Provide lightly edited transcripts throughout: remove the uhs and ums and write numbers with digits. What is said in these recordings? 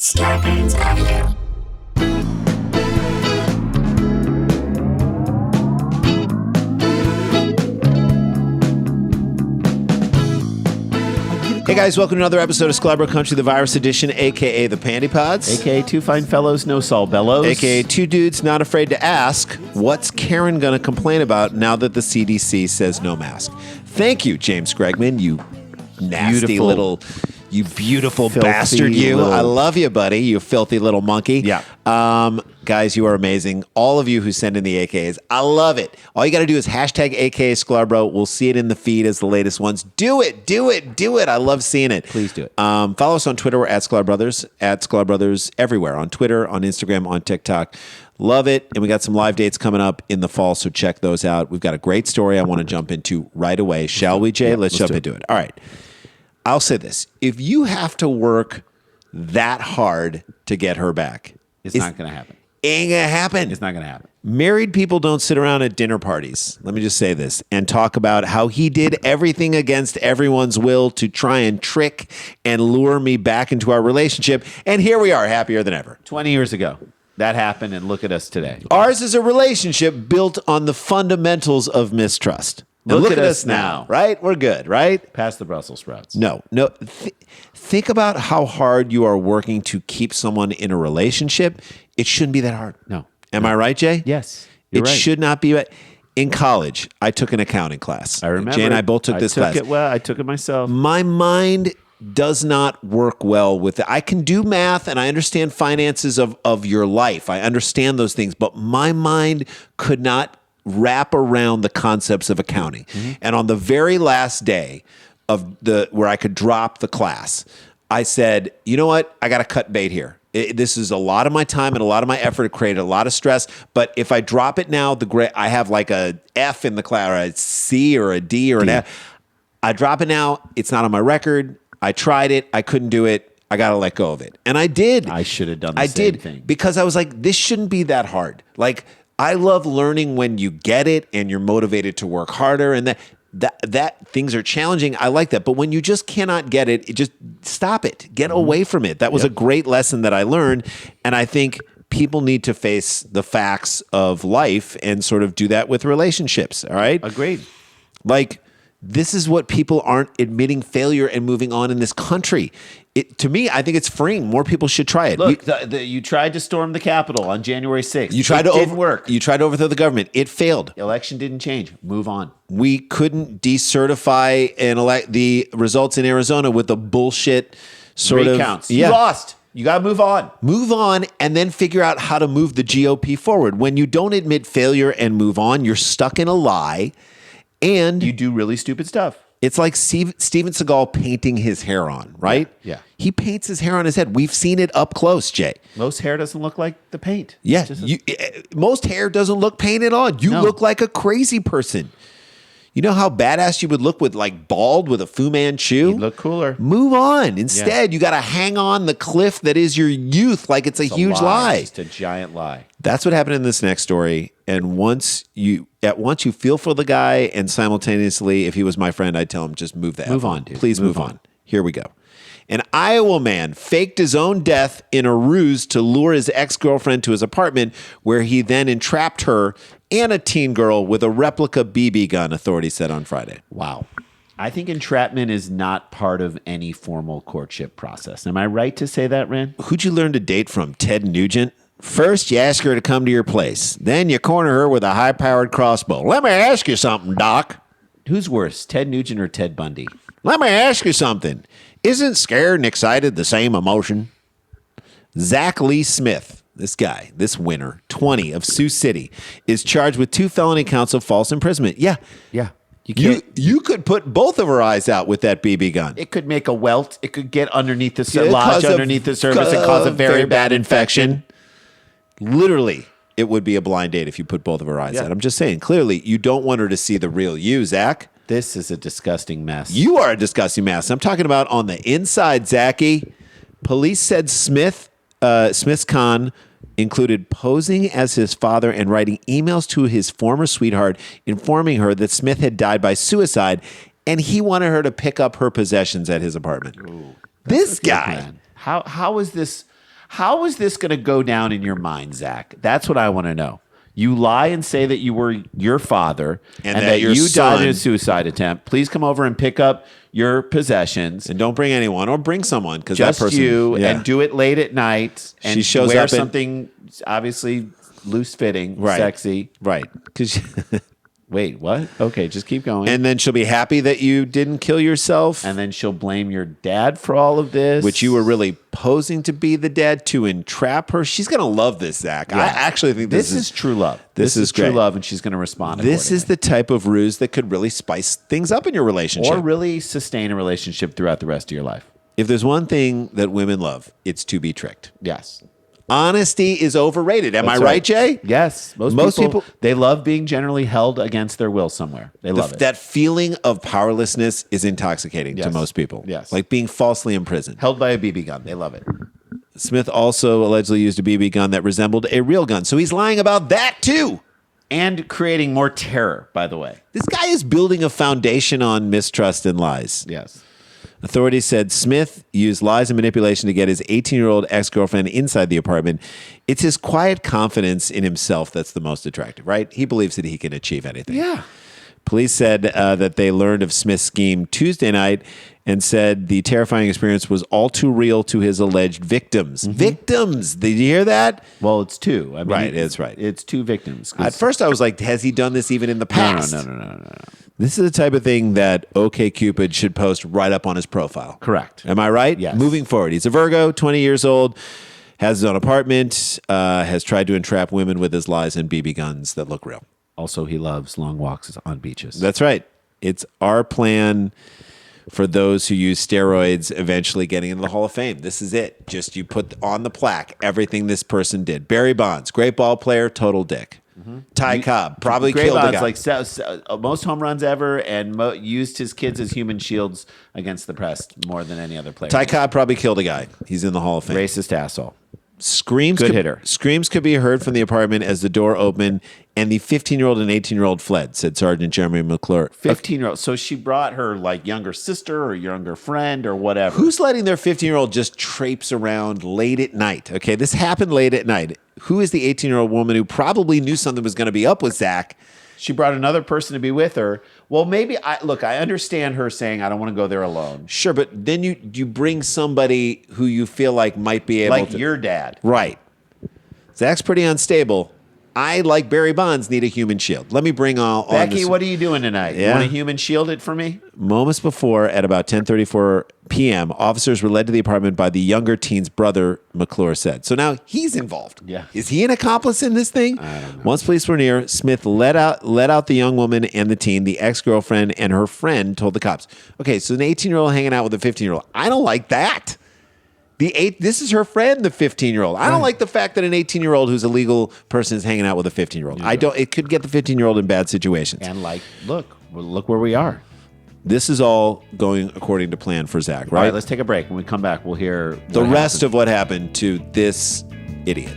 Starbane's Avenue. Hey guys, welcome to another episode of Sklar Country, the Virus Edition, a.k.a. the Pandy Pods. A.k.a. two fine fellows, no Saul Bellows. A.k.a. two dudes not afraid to ask, what's Karen going to complain about now that the CDC says no mask? Thank you, James Gregman, you nasty you beautiful bastard, you. I love you, buddy, you filthy little monkey. Yeah. Guys, you are amazing. All of you who send in the AKAs, I love it. All you got to do is hashtag AKA Sklarbro. We'll see it in the feed as the latest ones. Do it. I love seeing it. Please do it. Follow us on Twitter. We're at Sklar Brothers everywhere. On Twitter, on Instagram, on TikTok. Love it. And we got some live dates coming up in the fall, so check those out. We've got a great story I want to jump into right away. Shall we, Jay? Yeah, let's jump into it. All right. I'll say this. If you have to work that hard to get her back, it's not going to happen. Ain't going to happen. It's not going to happen. Married people don't sit around at dinner parties, let me just say this, and talk about how he did everything against everyone's will to try and trick and lure me back into our relationship. And here we are, happier than ever. 20 years ago, that happened, and look at us today. Ours is a relationship built on the fundamentals of mistrust. Look at us now, right? We're good, right? Pass the Brussels sprouts. No. Think about how hard you are working to keep someone in a relationship. It shouldn't be that hard. No. Am I right, Jay? Yes. It should not be. In college, I took an accounting class. I remember. Jay and I both took this class. I took it myself. My mind does not work well with it. I can do math and I understand finances of your life. I understand those things, but my mind could not wrap around the concepts of accounting. Mm-hmm. And on the very last day of where I could drop the class, I said, you know what? I got to cut bait here. This is a lot of my time and a lot of my effort. It created a lot of stress. But if I drop it now, I have like a F in the class, or a C or a D or an F. I drop it now. It's not on my record. I tried it. I couldn't do it. I got to let go of it. And I did. I should have done the same thing. Because I was like, this shouldn't be that hard. Like, I love learning when you get it and you're motivated to work harder and that things are challenging. I like that. But when you just cannot get it, just stop it. Get away from it. That was a great lesson that I learned. And I think people need to face the facts of life and sort of do that with relationships. All right? Agreed. Like, this is what people aren't admitting failure and moving on in this country. To me, I think it's freeing. More people should try it. Look, you tried to storm the Capitol on January 6th. It didn't work. You tried to overthrow the government. It failed. Election didn't change. Move on. We couldn't decertify the results in Arizona with the bullshit sort recounts. of... You lost. You got to move on. Move on and then figure out how to move the GOP forward. When you don't admit failure and move on, you're stuck in a lie. And you do really stupid stuff. It's like Steven Seagal painting his hair on, right? Yeah. He paints his hair on his head. We've seen it up close, Jay. Most hair doesn't look like the paint. Yeah. Most hair doesn't look painted on. You look like a crazy person. You know how badass you would look with like bald with a Fu Manchu? You'd look cooler. Move on. Instead, you got to hang on the cliff that is your youth like it's a huge lie. It's just a giant lie. That's what happened in this next story. And once you feel for the guy and simultaneously, if he was my friend, I'd tell him just move the Move F on, dude. Please move on. Here we go. An Iowa man faked his own death in a ruse to lure his ex-girlfriend to his apartment, where he then entrapped her and a teen girl with a replica BB gun, authorities said on Friday. Wow. I think entrapment is not part of any formal courtship process. Am I right to say that, Ren? Who'd you learn to date from, Ted Nugent? First, you ask her to come to your place. Then you corner her with a high-powered crossbow. Let me ask you something, Doc. Who's worse, Ted Nugent or Ted Bundy? Let me ask you something. Isn't scared and excited the same emotion? Zach Lee Smith, this guy, this winner, 20 of Sioux City, is charged with 2 felony counts of false imprisonment. Yeah. You could put both of her eyes out with that BB gun. It could make a welt. It could get underneath the lodge underneath the surface and cause a very bad infection. Literally, it would be a blind date if you put both of her eyes out. I'm just saying, clearly, you don't want her to see the real you, Zach. This is a disgusting mess. You are a disgusting mess. I'm talking about on the inside, Zachy. Police said Smith's con included posing as his father and writing emails to his former sweetheart informing her that Smith had died by suicide and he wanted her to pick up her possessions at his apartment. Ooh, this guy. How is this? How is this going to go down in your mind, Zach? That's what I want to know. You lie and say that you were your father and that your you son, died in a suicide attempt. Please come over and pick up your possessions. and don't bring anyone, or bring someone, because that Just person, you, yeah. and do it late at night. And She shows wear up in- something obviously loose fitting, Right. sexy. right? Because. Wait, what? Okay, just keep going. And then she'll be happy that you didn't kill yourself, And then she'll blame your dad for all of this. which you were really posing to be the dad to entrap her. She's going to love this, Zach. I actually think this is true love. This is true great. love, and she's going to respond. This is accordingly. the type of ruse that could really spice things up in your relationship. or really sustain a relationship throughout the rest of your life. If there's one thing that women love, it's to be tricked. Yes. Honesty is overrated. Am That's I right, Jay? Yes. Most people, they love being generally held against their will somewhere. They love it. That feeling of powerlessness is intoxicating to Yes. most people. Yes. Like being falsely imprisoned. Held by a BB gun. They love it. Smith also allegedly used a BB gun that resembled a real gun. So he's lying about that too. And creating more terror, by the way. This guy is building a foundation on mistrust and lies. Yes. Authorities said Smith used lies and manipulation to get his 18-year-old ex-girlfriend inside the apartment. It's his quiet confidence in himself that's the most attractive, right? He believes that he can achieve anything. Yeah. Police said that they learned of Smith's scheme Tuesday night and said the terrifying experience was all too real to his alleged victims. Victims! Did you hear that? Well, it's two. I mean, Right, it's right. It's two victims. 'Cause- At first I was like, has he done this even in the past? No. This is the type of thing that OkCupid should post right up on his profile. Correct. Am I right? Yes. Moving forward. He's a Virgo, 20 years old, has his own apartment, has tried to entrap women with his lies and BB guns that look real. Also, he loves long walks on beaches. That's right. It's our plan for those who use steroids eventually getting into the Hall of Fame. This is it. Just you put on the plaque everything this person did. Barry Bonds, great ball player, total dick. Ty Cobb, probably Great killed a odds, guy. like most home runs ever, and used his kids as human shields against the press more than any other player. Ty Cobb probably killed a guy. He's in the Hall of Fame. Racist asshole. Screams Good could, hitter. Screams could be heard from the apartment as the door opened and the 15-year-old and 18-year-old fled, said Sergeant Jeremy McClure. 15-year-old. So she brought her like younger sister or younger friend or whatever. Who's letting their 15-year-old just traipse around late at night? Okay, this happened late at night. Who is the 18-year-old woman who probably knew something was going to be up with Zach? She brought another person to be with her. Well, maybe I understand her saying I don't want to go there alone. Sure, but then you bring somebody who you feel like might be able Like to. your dad. Right. Zach's pretty unstable. I, like Barry Bonds, need a human shield. Let me bring all Becky, this. what are you doing tonight? Yeah. You want a human shield it for me? Moments before, at about 10:34 p.m., officers were led to the apartment by the younger teen's brother, McClure said. So now he's involved. Yeah. Is he an accomplice in this thing? I don't know. Once police were near, Smith let out the young woman and the teen. The ex-girlfriend and her friend told the cops. Okay, so an 18-year-old hanging out with a 15-year-old. I don't like that. This is her friend, the 15-year-old. I don't like the fact that an 18-year-old who's a legal person is hanging out with a 15-year-old. It could get the 15-year-old in bad situations. And look where we are. This is all going according to plan for Zach, All right? right, let's take a break. When we come back, we'll hear The rest of what happened to this idiot.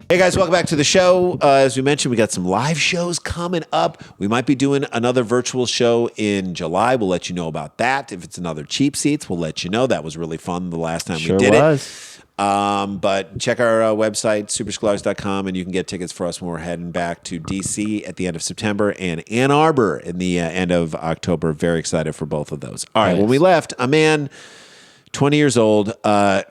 Hey guys, welcome back to the show. As we mentioned, we got some live shows coming up. We might be doing another virtual show in July. We'll let you know about that. If it's another Cheap Seats, we'll let you know. That was really fun the last time we did it. But check our website, supersklars.com, and you can get tickets for us when we're heading back to D.C. at the end of September and Ann Arbor in the end of October. Very excited for both of those. All right, Nice. when we left, a man, 20 years old,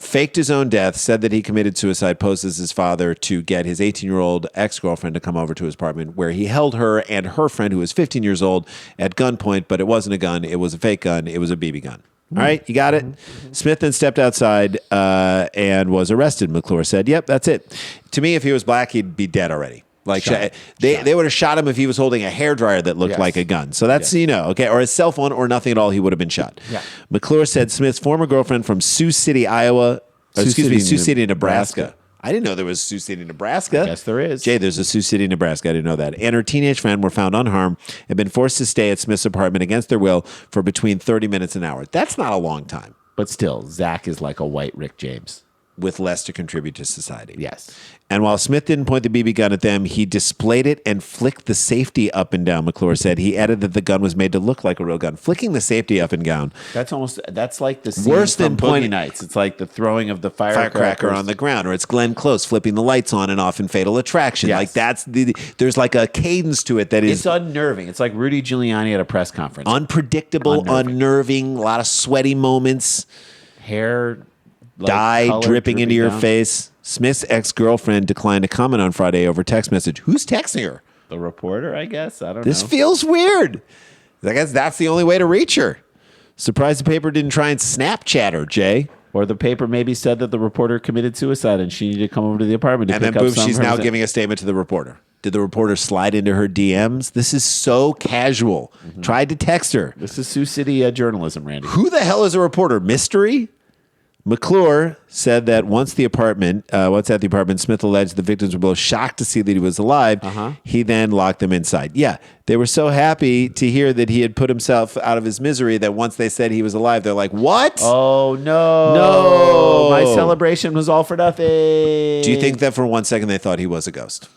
faked his own death, said that he committed suicide, posed as his father to get his 18-year-old ex-girlfriend to come over to his apartment, where he held her and her friend, who was 15 years old, at gunpoint, but it wasn't a gun. It was a fake gun. It was a BB gun. All right, you got it? Smith then stepped outside and was arrested, McClure said. Yep, that's it. To me, if he was black, he'd be dead already. Like Shot. they would have shot him if he was holding a hairdryer that looked Yes. like a gun. So that's, Yes. okay, or a cell phone or nothing at all, he would have been shot. Yeah. McClure said Smith's former girlfriend from Sioux City, Iowa, Sioux City, Nebraska. I didn't know there was Sioux City, Nebraska. Yes, there is. Jay, there's a Sioux City, Nebraska. I didn't know that. And her teenage friend were found unharmed and been forced to stay at Smith's apartment against their will for between 30 minutes and an hour. That's not a long time. But still, Zach is like a white Rick James. with less to contribute to society. Yes. And while Smith didn't point the BB gun at them, he displayed it and flicked the safety up and down, McClure said. He added that the gun was made to look like a real gun. Flicking the safety up and down. That's like the scene Worse from than Boogie Nights. It's like the throwing of the firecracker on the ground, or it's Glenn Close flipping the lights on and off in Fatal Attraction. Yes. Like there's like a cadence to it that is It's unnerving. It's like Rudy Giuliani at a press conference. unpredictable, unnerving, a lot of sweaty moments. Hair, like, Dye color dripping into your down. face. Smith's ex-girlfriend declined to comment on Friday over text message. Who's texting her? The reporter, I guess. I don't This know. feels weird. I guess that's the only way to reach her. Surprised the paper didn't try and Snapchat her, Jay. Or the paper maybe said that the reporter committed suicide and she needed to come over to the apartment to And pick then up boom, some she's of her- now giving a statement to the reporter. Did the reporter slide into her DMs? This is so casual. Tried to text her. This is Sioux City journalism, Randy. Who the hell is a reporter? Mystery? McClure said that once at the apartment, Smith alleged the victims were both shocked to see that he was alive. He then locked them inside. Yeah, they were so happy to hear that he had put himself out of his misery that once they said he was alive, they're like, what? Oh, no. No. My celebration was all for nothing. Do you think that for 1 second they thought he was a ghost?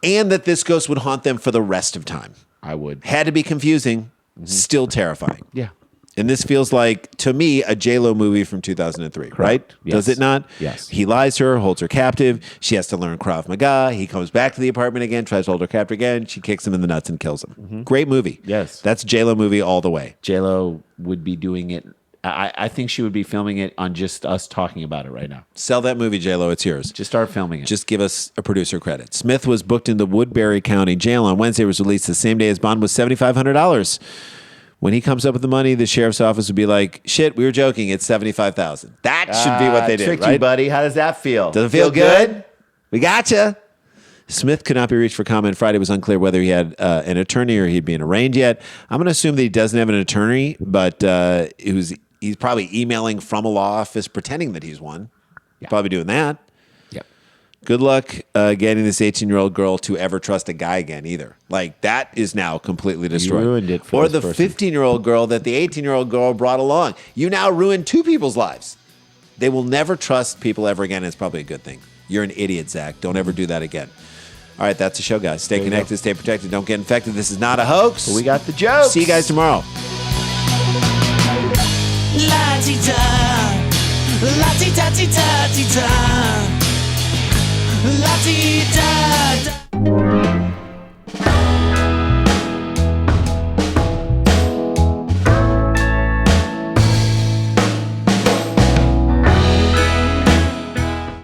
And that this ghost would haunt them for the rest of time? I would. Had to be confusing, still terrifying. Yeah. And this feels like, to me, a J-Lo movie from 2003, right? Yes. Does it not? Yes. He lies to her, holds her captive. She has to learn Krav Maga. He comes back to the apartment again, tries to hold her captive again. She kicks him in the nuts and kills him. Great movie. Yes. That's J-Lo movie all the way. J-Lo would be doing it. I think she would be filming it on just us talking about it right now. Sell that movie, J-Lo. It's yours. Just start filming it. Just give us a producer credit. Smith was booked into Woodbury County Jail on Wednesday. Was released the same day. His bond was $7,500. When he comes up with the money, the sheriff's office would be like, "Shit, we were joking. It's $75,000." That should be what they did, tricked right? you, buddy. How does that feel? Doesn't feel good? We gotcha. Smith could not be reached for comment Friday. It was unclear whether he had an attorney or he'd been arraigned yet. I'm going to assume that he doesn't have an attorney, but he's probably emailing from a law office pretending that he's one. Yeah. Probably doing that. Yep. Good luck getting this 18-year-old girl to ever trust a guy again either. Like, that is now completely destroyed. ruined it for or this the person. 15-year-old girl that the 18-year-old girl brought along. You now ruined two people's lives. They will never trust people ever again. It's probably a good thing. You're an idiot, Zach. Don't ever do that again. All right, that's the show, guys. Stay connected, stay protected, don't get infected. This is not a hoax. But we got the jokes. See you guys tomorrow. La-ti-da, la-ti-da-ti-da-ti-da, la-ti-da.